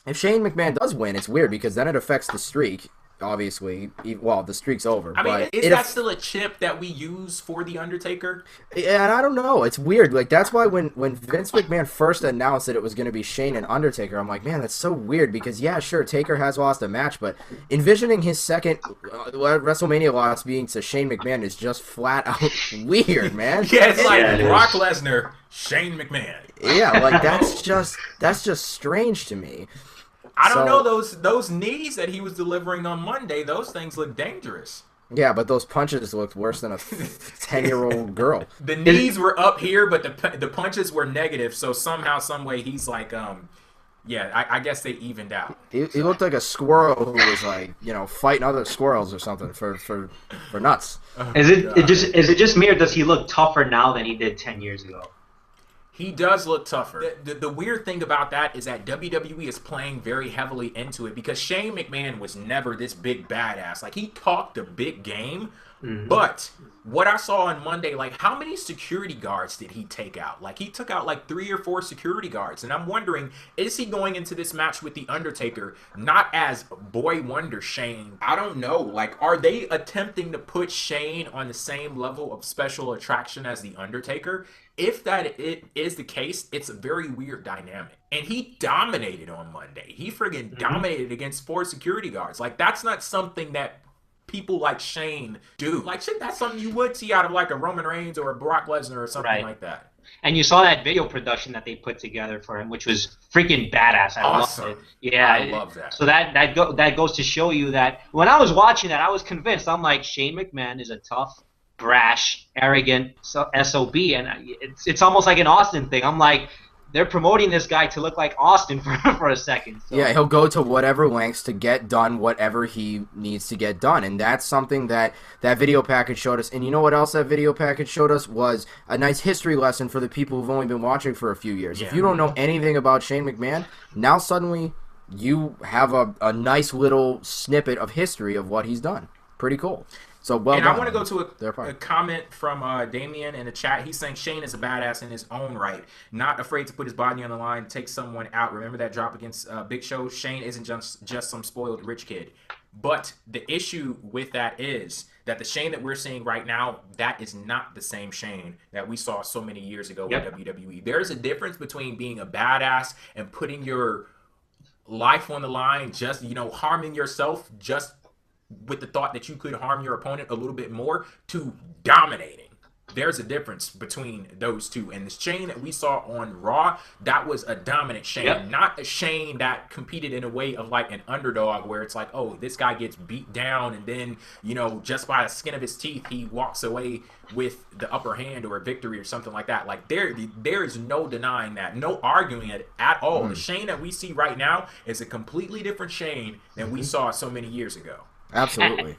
if Shane McMahon does win, it's weird because then it affects the streak. Obviously, well, the streak's over. I mean, But is that still a chip that we use for the Undertaker? and I don't know. It's weird. Like that's why when Vince McMahon first announced that it was going to be Shane and Undertaker, I'm like, man, that's so weird because yeah, sure, Taker has lost a match, but envisioning his second WrestleMania loss being to Shane McMahon is just flat out weird, man. Yeah, it's like Yeah, it Brock is. Lesnar, Shane McMahon. Yeah, like that's just strange to me. I don't So- know, those knees that he was delivering on Monday, those things look dangerous. Yeah, but those punches looked worse than a 10-year-old girl. The knees were up here, but the punches were negative. So somehow, some way, he's like, yeah, I guess they evened out. He looked like a squirrel who was like, fighting other squirrels or something for nuts. Is it just me, or does he look tougher now than he did 10 years ago? He does look tougher. The weird thing about that is that WWE is playing very heavily into it because Shane McMahon was never this big badass. Like, he talked a big game, but what I saw on Monday, like, how many security guards did he take out? Like, he took out like 3 or 4 security guards, and I'm wondering, is he going into this match with the Undertaker not as boy wonder Shane? I don't know. Like, are they attempting to put Shane on the same level of special attraction as the Undertaker? If that it is the case, it's a very weird dynamic. And he dominated on Monday. He friggin' dominated against 4 security guards. Like, that's not something that people like Shane do. Like, shit, that's something you would see out of like a Roman Reigns or a Brock Lesnar or something like that. And you saw that video production that they put together for him, which was freaking badass. I Awesome. loved it. Yeah, I love that. So that goes to show you that when I was watching that, I was convinced. I'm like, Shane McMahon is a tough, brash, arrogant SOB, and it's almost like an Austin thing. I'm like, they're promoting this guy to look like Austin for a second. So. Yeah, he'll go to whatever lengths to get done whatever he needs to get done. And that's something that video package showed us. And you know what else that video package showed us was a nice history lesson for the people who've only been watching for a few years. Yeah. If you don't know anything about Shane McMahon, now suddenly you have a nice little snippet of history of what he's done. Pretty cool. So well and done. I want to go to Fine. a comment from Damien in the chat. He's saying Shane is a badass in his own right, not afraid to put his body on the line, take someone out. Remember that drop against Big Show? Shane isn't just some spoiled rich kid. But the issue with that is that the Shane that we're seeing right now, that is not the same Shane that we saw so many years ago with WWE. There's a difference between being a badass and putting your life on the line, just, harming yourself just with the thought that you could harm your opponent a little bit more, to dominating. There's a difference between those two. And the Shane that we saw on Raw, that was a dominant Shane, not a Shane that competed in a way of like an underdog where it's like, oh, this guy gets beat down and then, just by the skin of his teeth, he walks away with the upper hand or a victory or something like that. Like, there is no denying that, no arguing it at all. The Shane that we see right now is a completely different Shane than we saw so many years ago. Absolutely.